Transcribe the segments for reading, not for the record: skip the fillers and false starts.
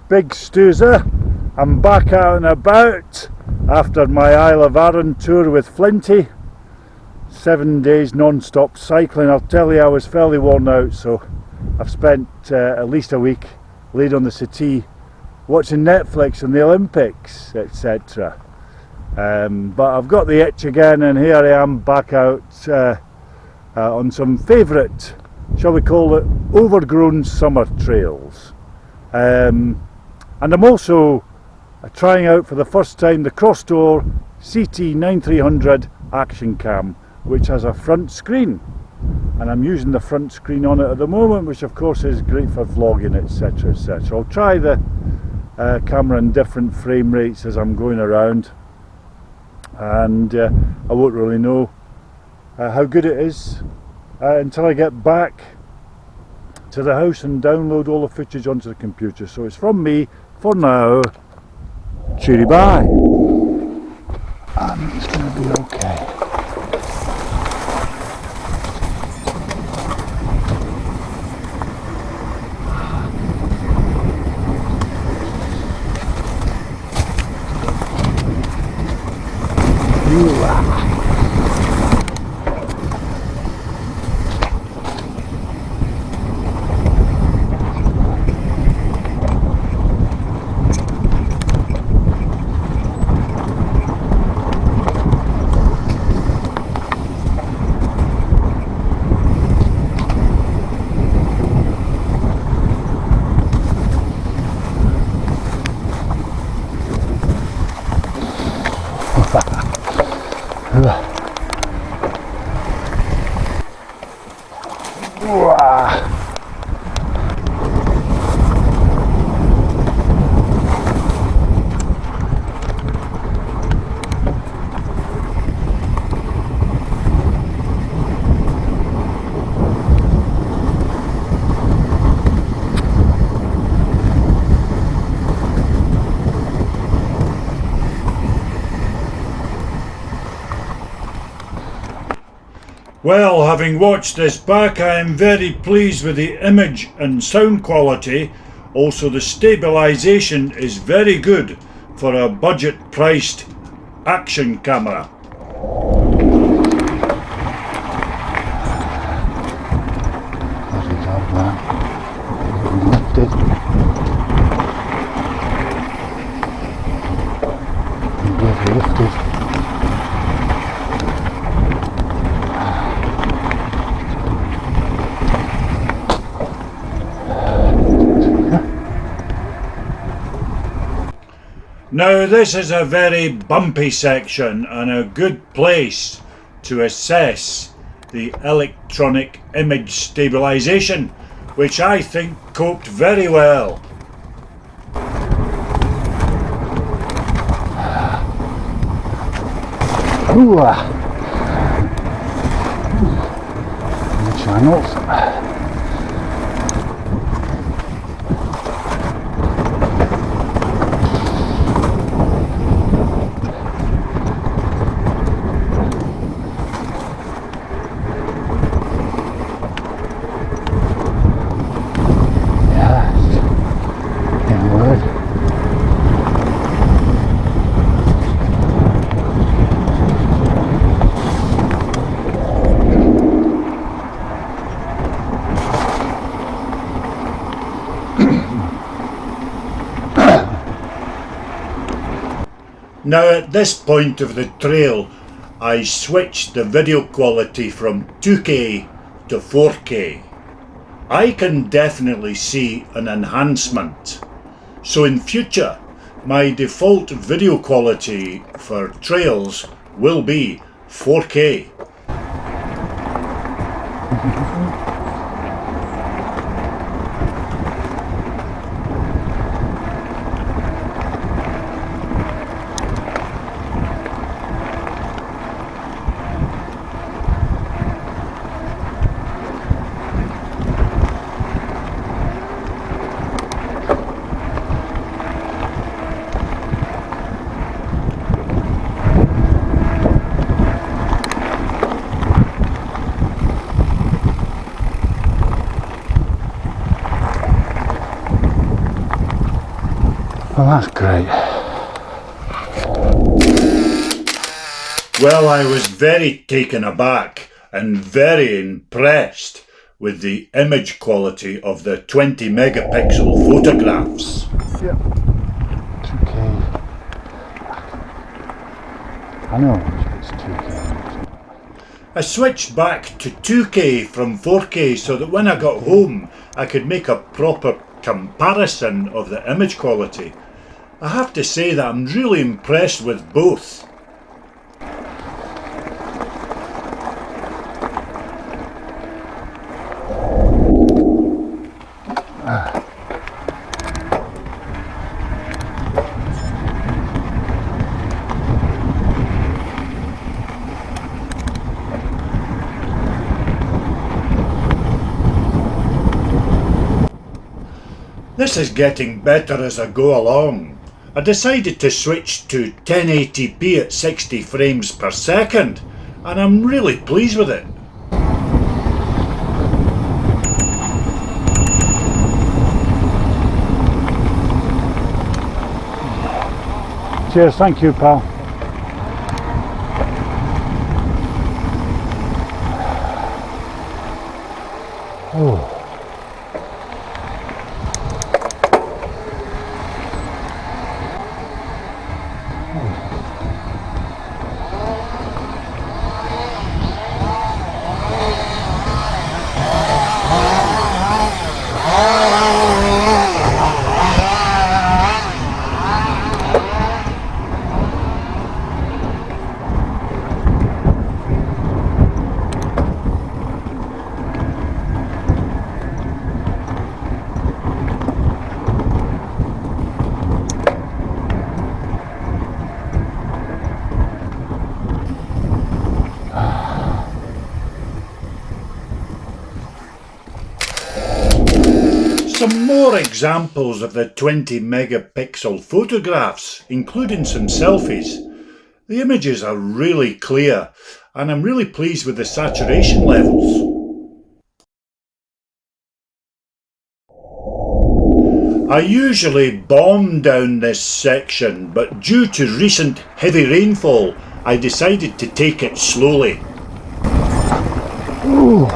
big Stoozer. I'm back out and about after my Isle of Arran tour with Flinty. 7 days non-stop cycling. I'll tell you, I was fairly worn out, so I've spent at least a week laid on the settee watching Netflix and the Olympics, etc. But I've got the itch again, and here I am back out on some favourite, shall we call it, overgrown summer trails. And I'm also trying out for the first time the CROSSTOUR ct9300 action cam, which has a front screen, and I'm using the front screen on it at the moment, which of course is great for vlogging, etc, etc. I'll try the camera in different frame rates as I'm going around, and I won't really know how good it is until I get back to the house and download all the footage onto the computer. So it's from me for now. Cheery bye. And it's going to be okay. Well, having watched this back, I am very pleased with the image and sound quality. Also, the stabilisation is very good for a budget-priced action camera. Now this is a very bumpy section and a good place to assess the electronic image stabilisation, which I think coped very well. Ooh, channels. Now at this point of the trail, I switched the video quality from 2K to 4K. I can definitely see an enhancement. So in future, my default video quality for trails will be 4K. That's great. Well, I was very taken aback and very impressed with the image quality of the 20 megapixel photographs. Yep. 2K. I know it's 2K. I switched back to 2K from 4K so that when I got home I could make a proper comparison of the image quality. I have to say that I'm really impressed with both. This is getting better as I go along. I decided to switch to 1080p at 60 frames per second, and I'm really pleased with it. Cheers, thank you, pal. Oh. Some more examples of the 20 megapixel photographs, including some selfies. The images are really clear and I'm really pleased with the saturation levels. I usually bomb down this section, but due to recent heavy rainfall, I decided to take it slowly. Ooh.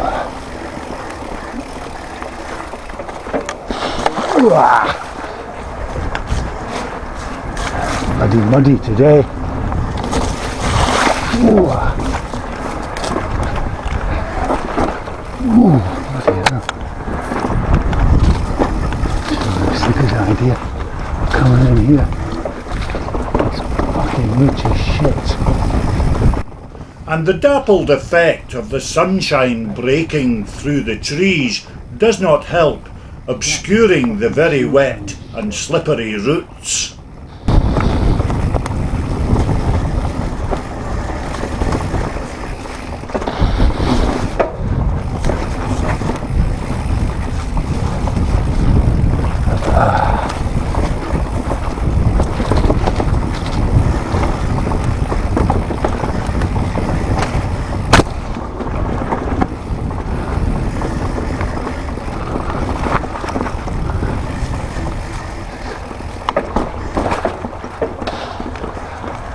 Bloody muddy today. Ooh. Ooh, bloody hell. It's a good idea of coming in here. It's fucking much shit. And the dappled effect of the sunshine breaking through the trees does not help, obscuring the very wet and slippery roots.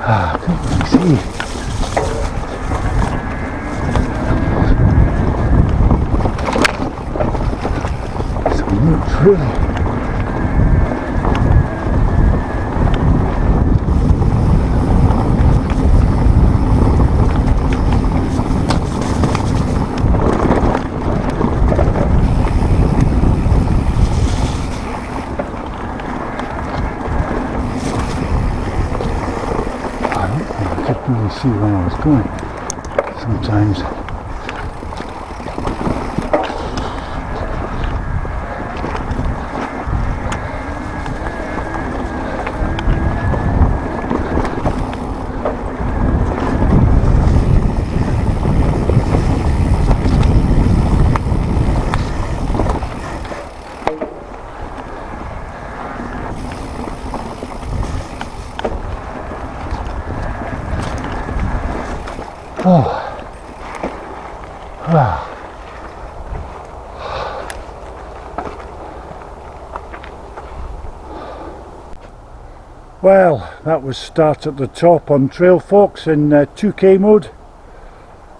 I can't really see. Some roots, really. Really see where I was going sometimes. Oh, wow. Well, that was start at the top on trail, folks, in 2K mode.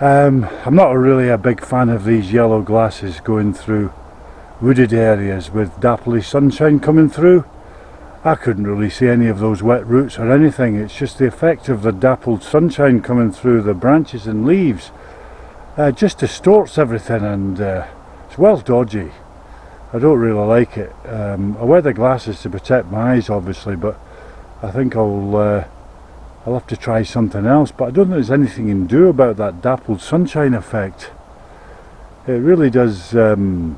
I'm not really a big fan of these yellow glasses going through wooded areas with dappley sunshine coming through. I couldn't really see any of those wet roots or anything. It's just the effect of the dappled sunshine coming through the branches and leaves just distorts everything, and it's well dodgy. I don't really like it. I wear the glasses to protect my eyes, obviously, but I think I'll have to try something else. But I don't think there's anything you can do about that dappled sunshine effect. It really does, well,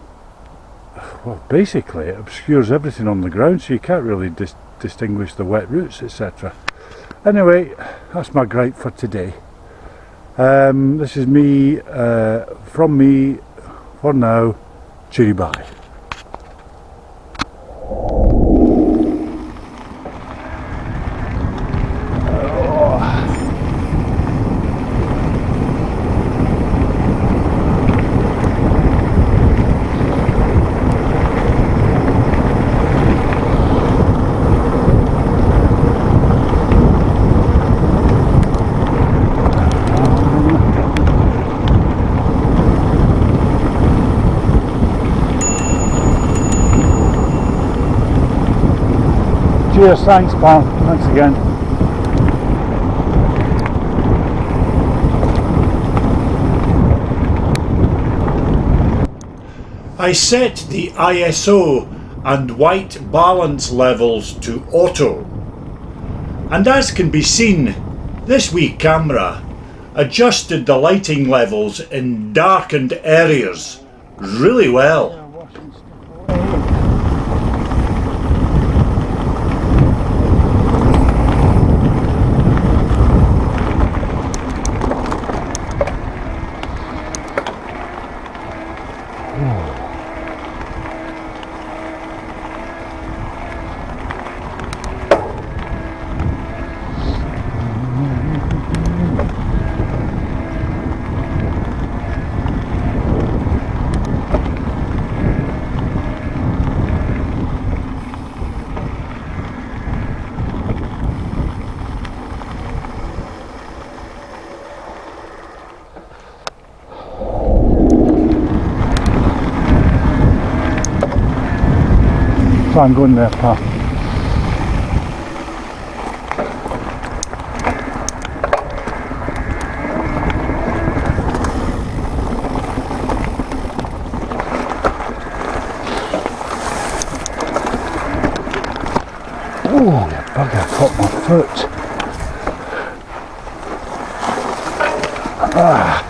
basically it obscures everything on the ground, so you can't really distinguish the wet roots, etc. Anyway, that's my gripe for today. This is me, from me, for now. Cheery bye. Cheers, thanks pal, thanks again. I set the ISO and white balance levels to auto, and as can be seen, this wee camera adjusted the lighting levels in darkened areas really well. I'm going there, pal. Oh, you bugger, caught my foot. Ah.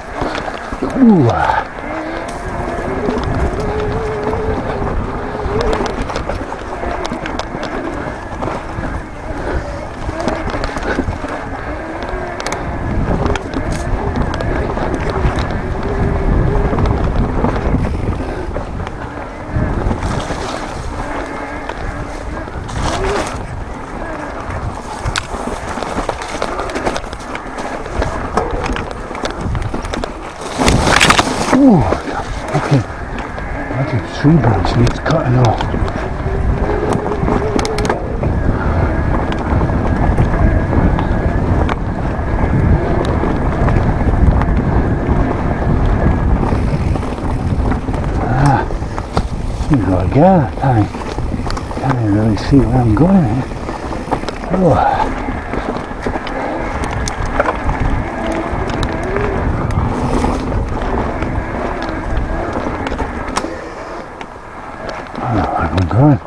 Ooh. Ooh, okay, that tree branch needs cutting off. You go again, I can't really see where I'm going here. Oh. I'm going.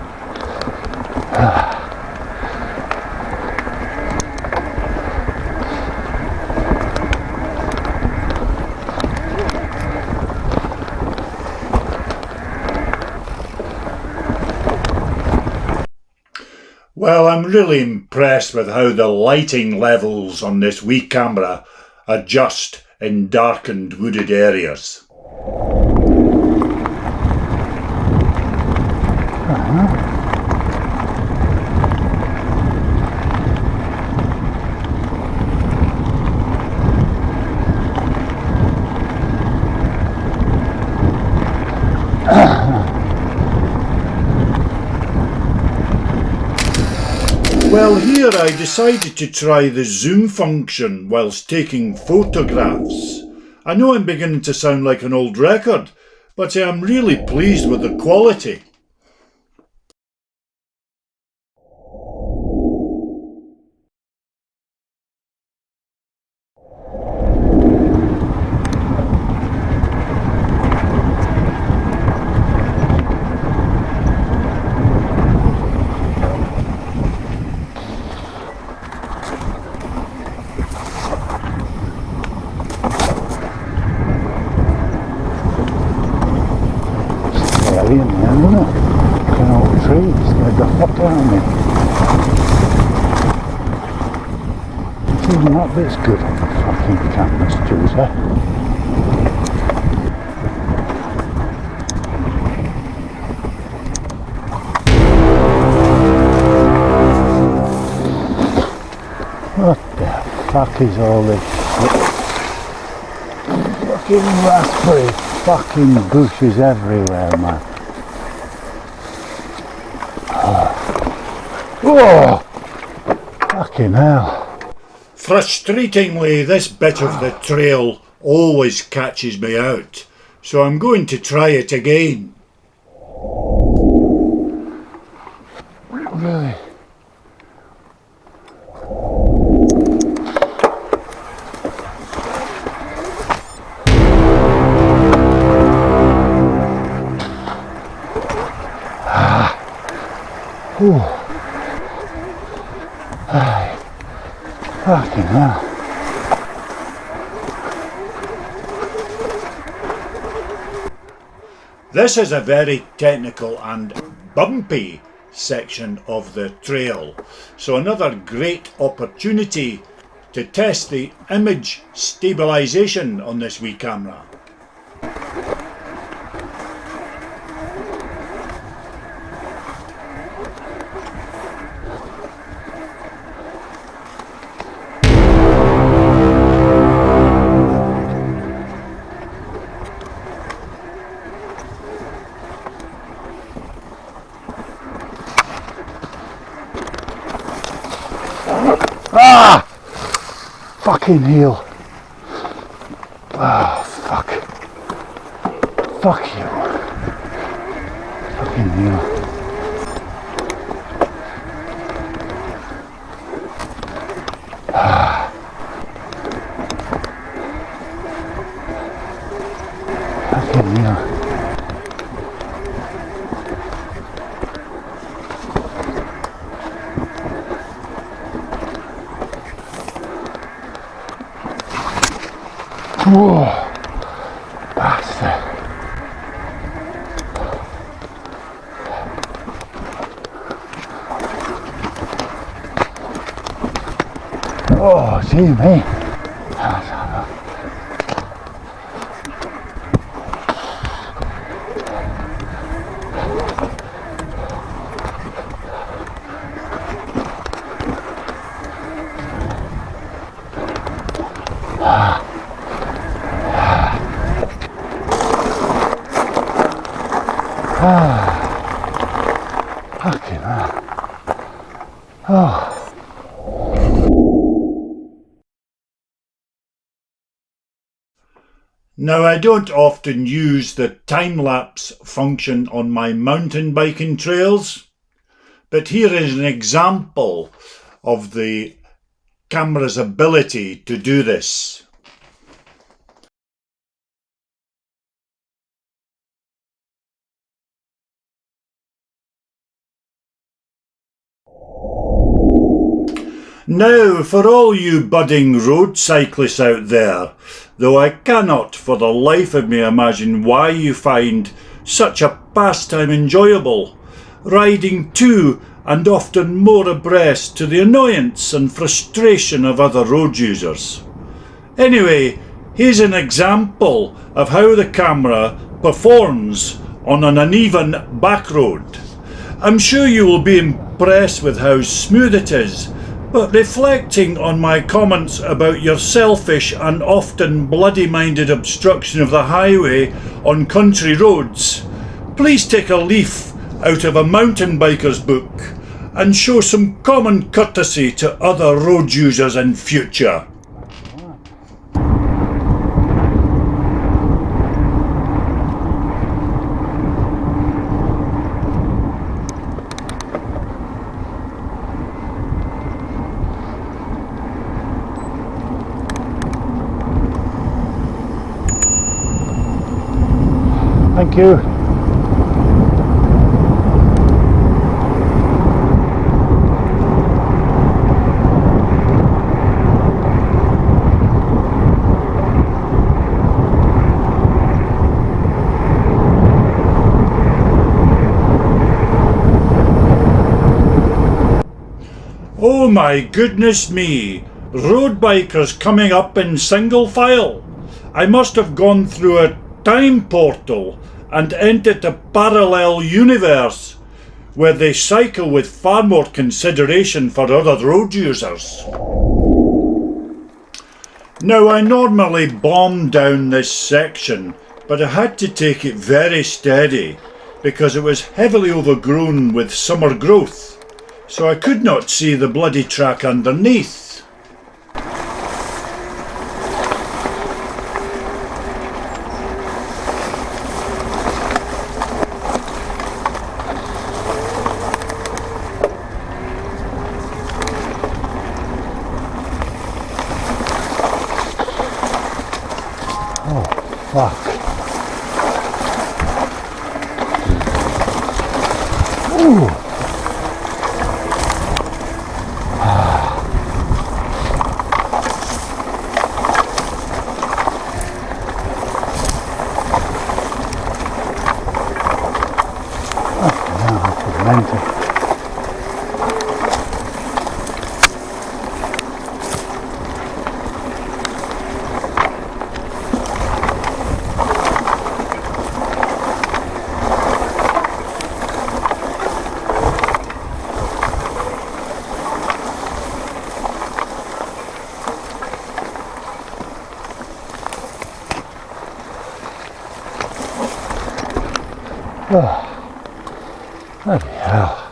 Well, I'm really impressed with how the lighting levels on this wee camera adjust in darkened wooded areas. Well, Well, here I decided to try the zoom function whilst taking photographs. I know I'm beginning to sound like an old record, but I am really pleased with the quality. In there, isn't it? Looking all trees, scared the fuck out of me. Even that bit's good on the fucking cameras, Tuesday. What the fuck is all this shit? Fucking raspberry fucking bushes everywhere, man. Oh, fucking hell. Frustratingly, this bit of the trail always catches me out, so I'm going to try it again. Really? Ooh. Ay. Fucking hell. This is a very technical and bumpy section of the trail, so another great opportunity to test the image stabilisation on this wee camera. Ah! Fucking heel. Oh, fuck. Fuck you. Fucking heel. Ah. Fucking heel. Whoa, bastard. Oh, gee me. Fucking hell. Oh. Now, I don't often use the time-lapse function on my mountain biking trails, but here is an example of the camera's ability to do this. Now, for all you budding road cyclists out there, though I cannot for the life of me imagine why you find such a pastime enjoyable, riding to and often more abreast to the annoyance and frustration of other road users. Anyway, here's an example of how the camera performs on an uneven back road. I'm sure you will be impressed with how smooth it is, but reflecting on my comments about your selfish and often bloody-minded obstruction of the highway on country roads, please take a leaf out of a mountain biker's book and show some common courtesy to other road users in future. Thank you. Oh my goodness me, road bikers coming up in single file. I must have gone through a time portal and entered a parallel universe where they cycle with far more consideration for other road users. Now, I normally bomb down this section, but I had to take it very steady because it was heavily overgrown with summer growth, so I could not see the bloody track underneath. Fuck. Ooh. Oh, bloody hell.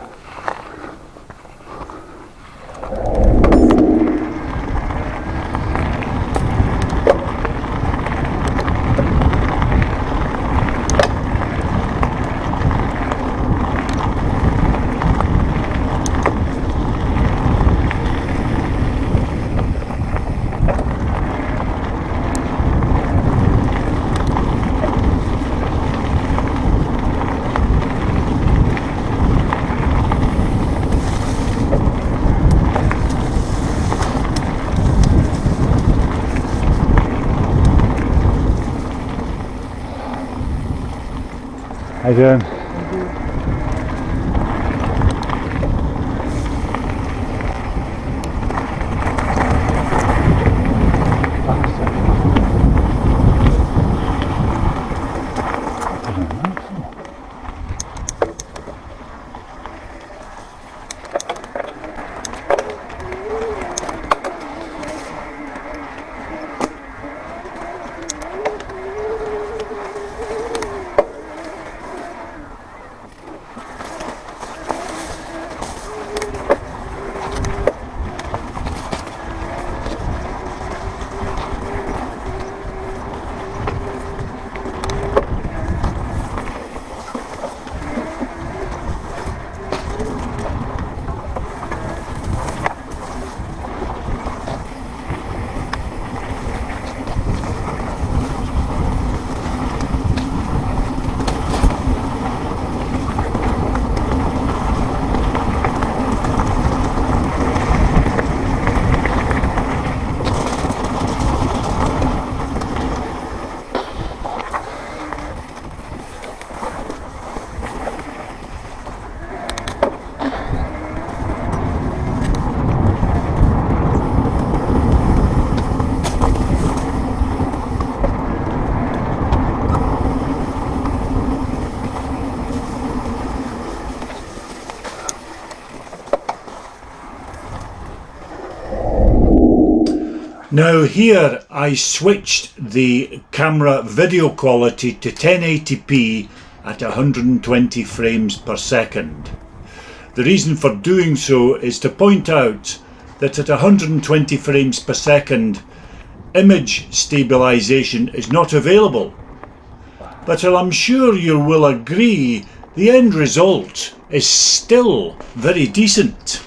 How you doing? Now here I switched the camera video quality to 1080p at 120 frames per second. The reason for doing so is to point out that at 120 frames per second, image stabilisation is not available. But I'm sure you will agree the end result is still very decent.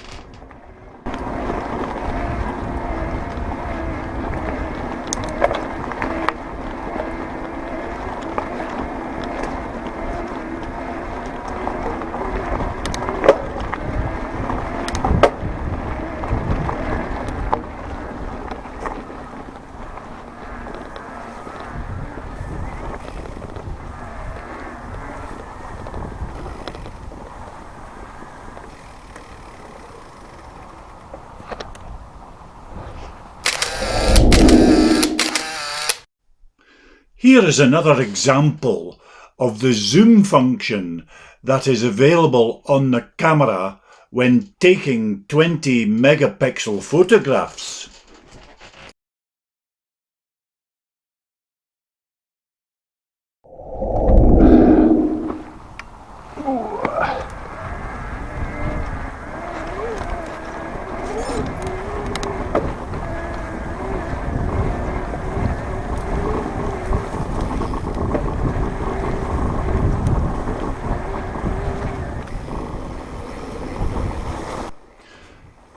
Here is another example of the zoom function that is available on the camera when taking 20 megapixel photographs.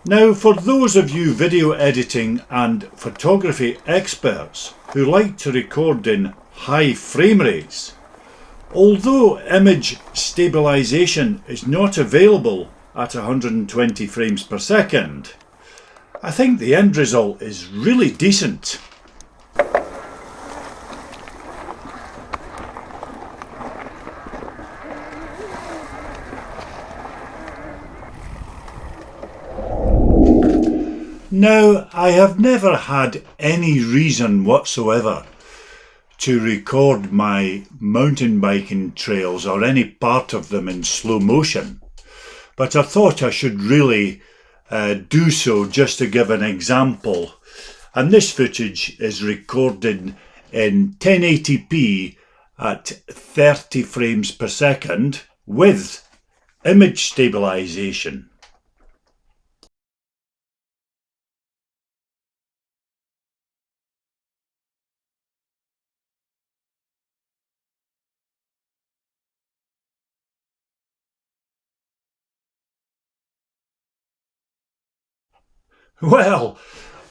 Now, for those of you video editing and photography experts who like to record in high frame rates, although image stabilisation is not available at 120 frames per second, I think the end result is really decent. Now, I have never had any reason whatsoever to record my mountain biking trails or any part of them in slow motion, but I thought I should really do so just to give an example. And this footage is recorded in 1080p at 30 frames per second with image stabilisation. Well,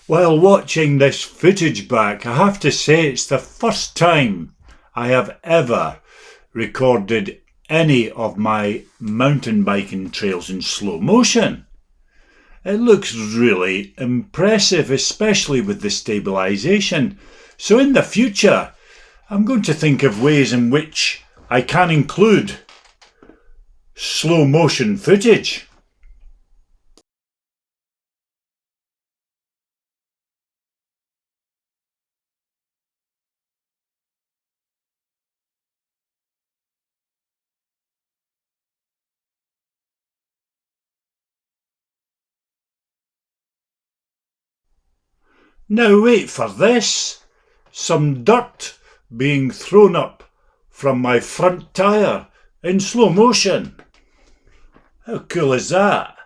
while watching this footage back, I have to say it's the first time I have ever recorded any of my mountain biking trails in slow motion. It looks really impressive, especially with the stabilisation. So in the future, I'm going to think of ways in which I can include slow motion footage. Now wait for this, some dirt being thrown up from my front tyre in slow motion. How cool is that?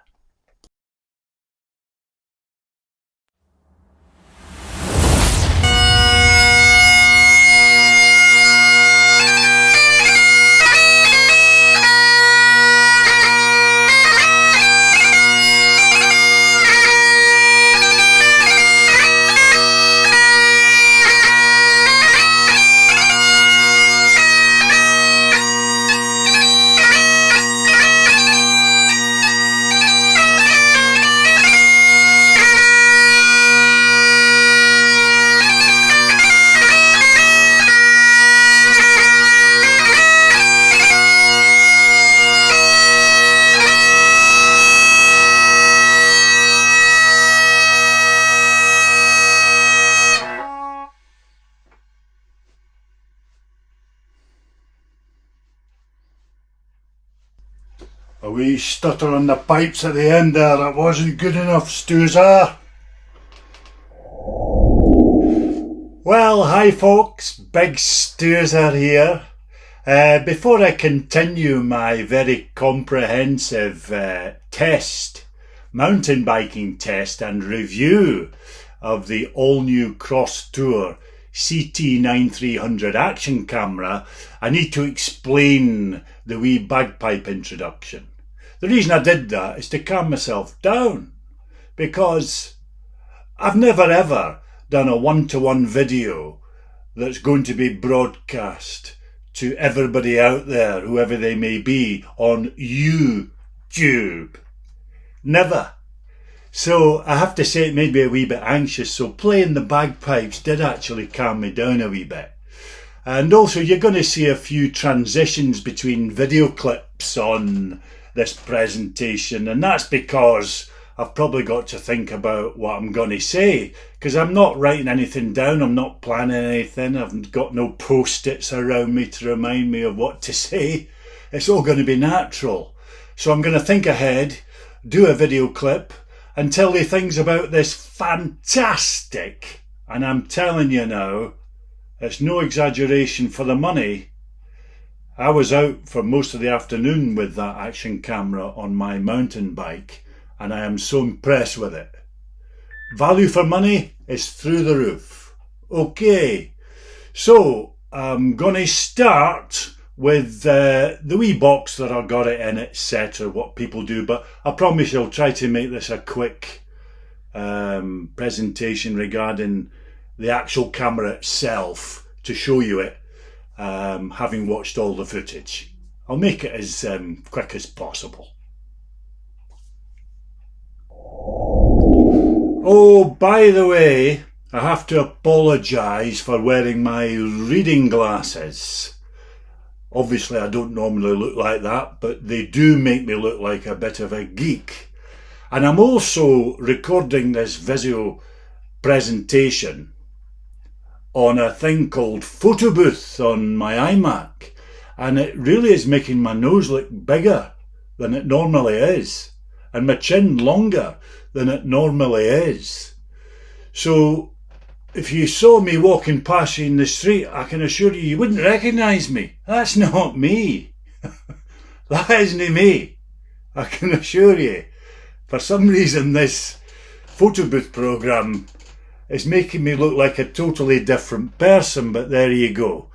A wee stutter on the pipes at the end there, that wasn't good enough, Stoozer. Well, hi folks, Big Stoozer here. Before I continue my very comprehensive mountain biking test and review of the all-new CROSSTOUR ct9300 action camera, I need to explain the wee bagpipe introduction. The reason I did that is to calm myself down, because I've never ever done a one-to-one video that's going to be broadcast to everybody out there, whoever they may be, on YouTube. Never. So I have to say it made me a wee bit anxious, so playing the bagpipes did actually calm me down a wee bit. And also you're going to see a few transitions between video clips on this presentation, and that's because I've probably got to think about what I'm going to say, because I'm not writing anything down, I'm not planning anything, I've got no post-its around me to remind me of what to say. It's all going to be natural. So I'm going to think ahead, do a video clip, and tell you things about this fantastic, and I'm telling you now, it's no exaggeration for the money. I was out for most of the afternoon with that action camera on my mountain bike, and I am so impressed with it. Value for money is through the roof. Okay, so I'm going to start with the wee box that I got it in, etc., what people do, but I promise I'll try to make this a quick presentation regarding the actual camera itself to show you it, having watched all the footage. I'll make it as quick as possible. Oh, by the way, I have to apologise for wearing my reading glasses. Obviously I don't normally look like that, but they do make me look like a bit of a geek. And I'm also recording this video presentation on a thing called photo booth on my iMac, and it really is making my nose look bigger than it normally is, and my chin longer than it normally is. So if you saw me walking past you in the street, I can assure you, you wouldn't recognise me. That's not me. That isn't me. I can assure you. For some reason this photo booth programme is making me look like a totally different person, but there you go.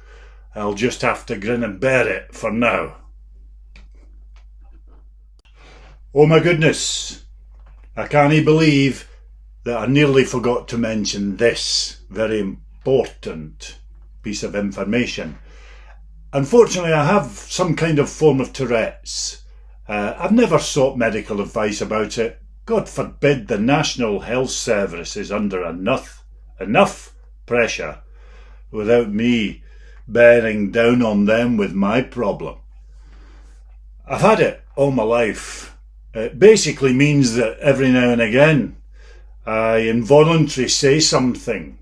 I'll just have to grin and bear it for now. Oh my goodness, I can't believe that I nearly forgot to mention this very important piece of information. Unfortunately, I have some kind of form of Tourette's. I've never sought medical advice about it. God forbid, the National Health Service is under enough pressure without me bearing down on them with my problem. I've had it all my life. It basically means that every now and again I involuntarily say something,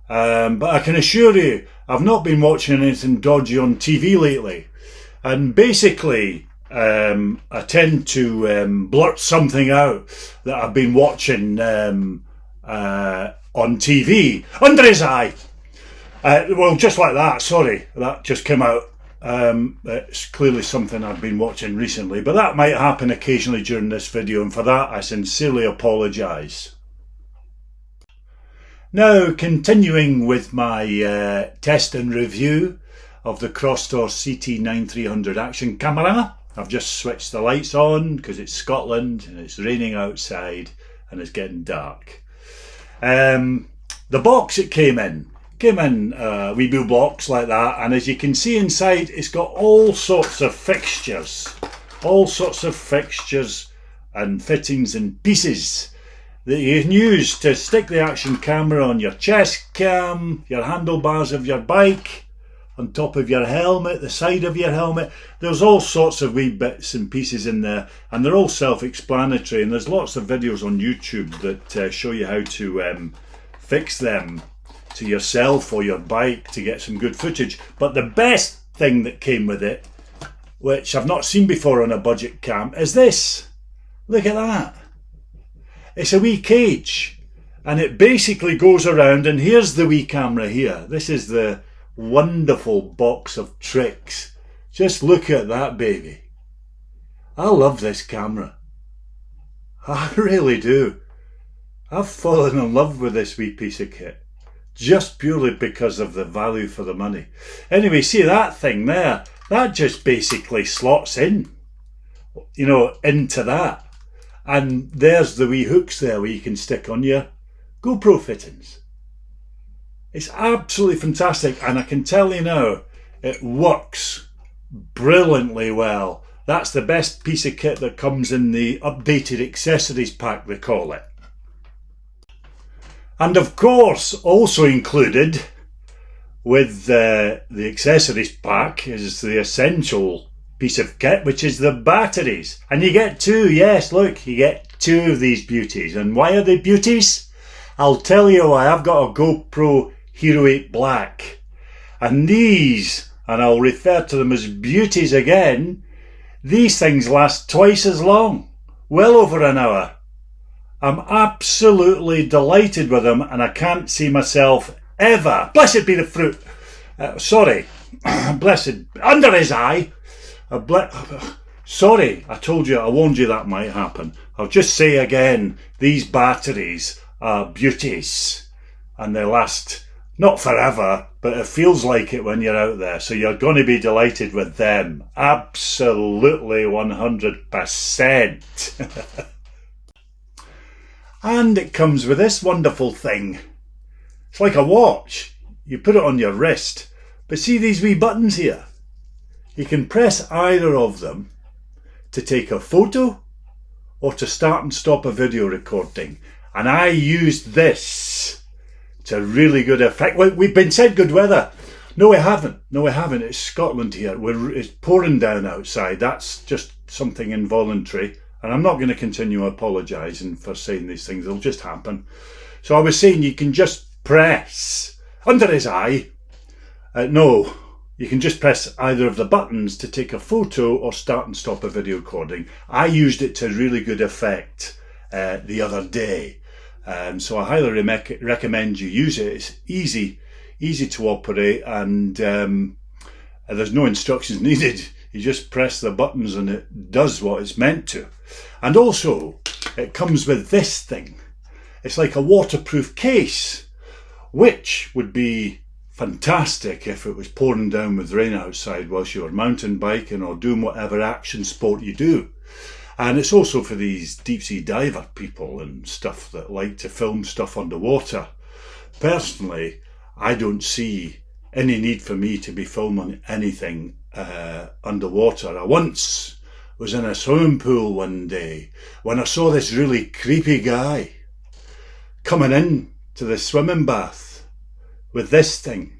but I can assure you I've not been watching anything dodgy on TV lately, and basically I tend to blurt something out that I've been watching on TV under his eye. Well, just like that, sorry, that just came out. It's clearly something I've been watching recently, but that might happen occasionally during this video, and for that I sincerely apologise. Now, continuing with my test and review of the CROSSTOUR ct9300 action camera. I've just switched the lights on because it's Scotland and it's raining outside and it's getting dark. The box it came in a wee blue box like that, and as you can see inside, it's got all sorts of fixtures and fittings and pieces that you can use to stick the action camera on your chest cam, your handlebars of your bike, on top of your helmet, the side of your helmet. There's all sorts of wee bits and pieces in there, and they're all self-explanatory, and there's lots of videos on YouTube that show you how to fix them to yourself or your bike to get some good footage. But the best thing that came with it, which I've not seen before on a budget cam, is this. Look at that. It's a wee cage, and it basically goes around, and here's the wee camera here. This is the wonderful box of tricks Just look at that baby. I love this camera. I really do. I've fallen in love with this wee piece of kit. Just purely because of the value for the money. Anyway, see that thing there? That just basically slots in, you know, into that. And there's the wee hooks there where you can stick on your GoPro fittings. It's absolutely fantastic, and I can tell you now, it works brilliantly well. That's the best piece of kit that comes in the updated accessories pack, they call it. And of course, also included with the accessories pack is the essential piece of kit, which is the batteries. And you get two, yes, look, you get two of these beauties. And why are they beauties? I'll tell you why. I've got a GoPro Hero 8 Black. And these, and I'll refer to them as beauties again, these things last twice as long, well over an hour. I'm absolutely delighted with them, and I can't see myself ever, blessed be the fruit, blessed, under his eye, sorry, I told you, I warned you that might happen. I'll just say again, these batteries are beauties, and they last, not forever, but it feels like it when you're out there, so you're going to be delighted with them, absolutely 100%. And it comes with this wonderful thing. It's like a watch. You put it on your wrist. But see these wee buttons here? You can press either of them to take a photo or to start and stop a video recording. And I used this to really good effect. We've been sent good weather. No, we haven't. No, we haven't. It's Scotland here. It's pouring down outside. That's just something involuntary. And I'm not going to continue apologising for saying these things. It'll just happen. So I was saying you can just press under his eye. No, you can just press either of the buttons to take a photo or start and stop a video recording. I used it to really good effect the other day. So I highly recommend you use it. It's easy to operate, and there's no instructions needed. You just press the buttons and it does what it's meant to. And also, it comes with this thing. It's like a waterproof case, which would be fantastic if it was pouring down with rain outside whilst you were mountain biking or doing whatever action sport you do. And it's also for these deep sea diver people and stuff that like to film stuff underwater. Personally, I don't see any need for me to be filming anything underwater. I once was in a swimming pool one day when I saw this really creepy guy coming in to the swimming bath with this thing,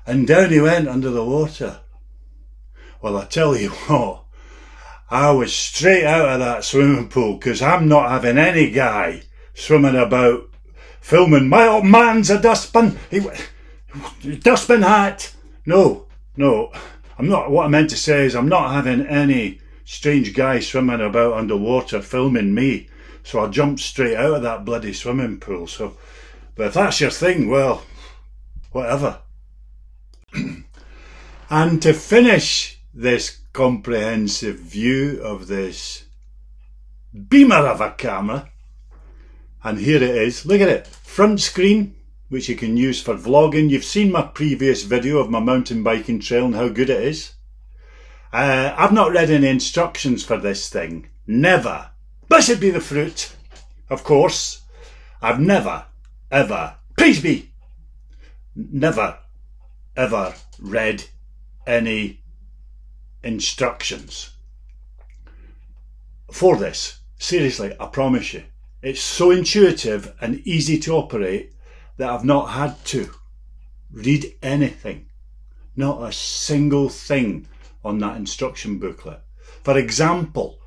and down he went under the water. Well, I tell you what, I was straight out of that swimming pool, because I'm not having any guy swimming about filming. My old man's a dustbin. Dustbin hat. No. I'm not. What I meant to say is I'm not having any strange guy swimming about underwater filming me. So I jumped straight out of that bloody swimming pool. So, but if that's your thing, well, whatever. And to finish this comprehensive view of this beamer of a camera, and here it is, look at it, front screen, which you can use for vlogging. You've seen my previous video of my mountain biking trail and how good it is. I've not read any instructions for this thing, never. Blessed be the fruit, of course. I've never, ever, praise be, never, ever read any instructions for this. Seriously, I promise you. It's so intuitive and easy to operate that I've not had to read anything. Not a single thing on that instruction booklet. For example,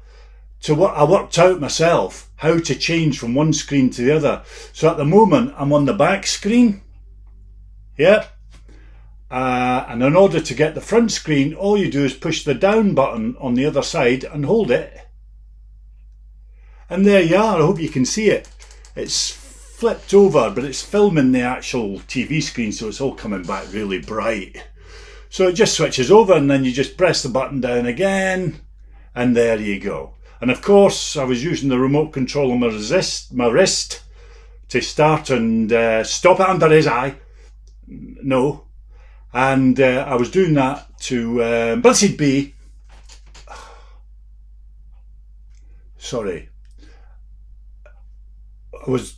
I worked out myself how to change from one screen to the other. So at the moment I'm on the back screen. Yep. And in order to get the front screen, all you do is push the down button on the other side and hold it. And there you are. I hope you can see it. It's flipped over, but it's filming the actual TV screen, so it's all coming back really bright. So it just switches over, and then you just press the button down again, and there you go. And of course, I was using the remote control on my wrist to start and stop it under his eye. No. And I was doing that to blurted be. Sorry. I was...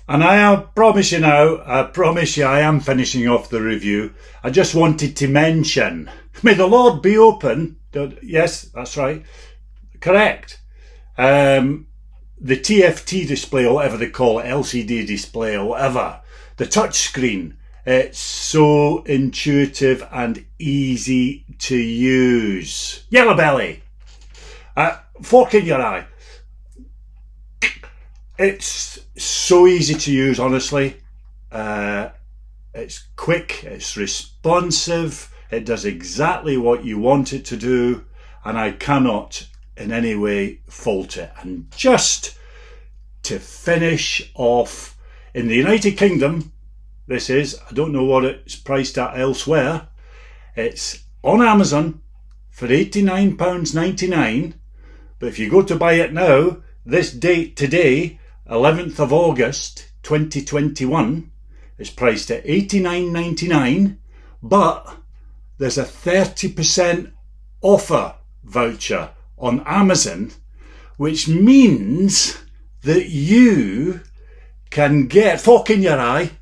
And I promise you now, I am finishing off the review. I just wanted to mention, may the Lord be open. Yes, that's right. Correct. The TFT display, or whatever they call it, LCD display or whatever, the touch screen, it's so intuitive and easy to use. Yellow belly. Fork in your eye. It's so easy to use, honestly. It's quick, it's responsive, it does exactly what you want it to do, and I cannot in any way fault it. And just to finish off, in the United Kingdom, this is, I don't know what it's priced at elsewhere, it's on Amazon for £89.99, but if you go to buy it now, this date today, 11th of August 2021, is priced at £89.99, but there's a 30% offer voucher on Amazon, which means that you can get, fork in your eye,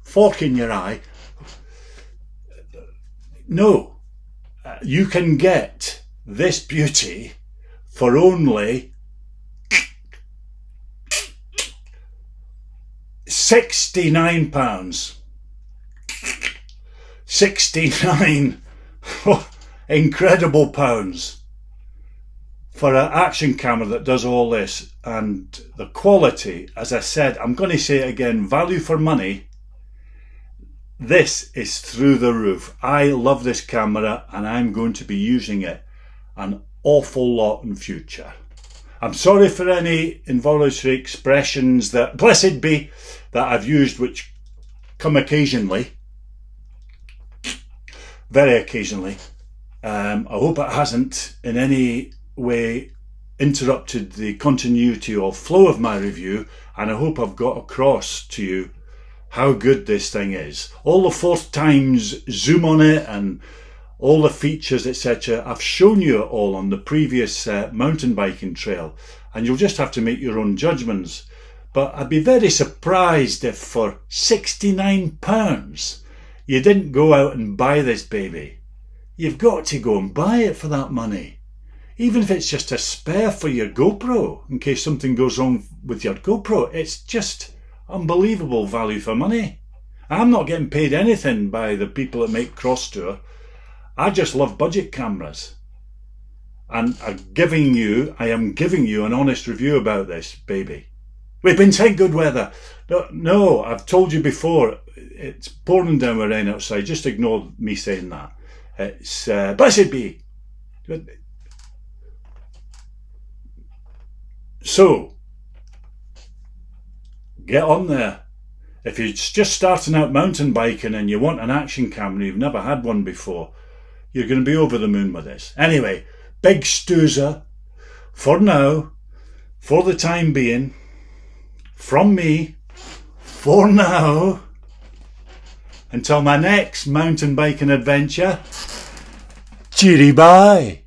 no, you can get this beauty for only £69. 69 incredible pounds for an action camera that does all this. And the quality, as I said, I'm going to say it again, value for money, this is through the roof. I love this camera and I'm going to be using it an awful lot in future. I'm sorry for any involuntary expressions that, blessed be, that I've used, which come occasionally, very occasionally. I hope it hasn't in any way interrupted the continuity or flow of my review, and I hope I've got across to you how good this thing is. All the 4x zoom on it and all the features, etc. I've shown you it all on the previous mountain biking trail, and you'll just have to make your own judgments. But I'd be very surprised if for £69 you didn't go out and buy this baby. You've got to go and buy it for that money. Even if it's just a spare for your GoPro, in case something goes wrong with your GoPro. It's just unbelievable value for money. I'm not getting paid anything by the people that make CROSSTOUR. I just love budget cameras. And I am giving you an honest review about this baby. We've been saying good weather. No, I've told you before, it's pouring down with rain outside. Just ignore me saying that. It's blessed be. So, get on there. If you're just starting out mountain biking and you want an action camera, you've never had one before, you're going to be over the moon with this. Anyway, big stoozer for now, for the time being, from me, for now, until my next mountain biking adventure. Cheery bye.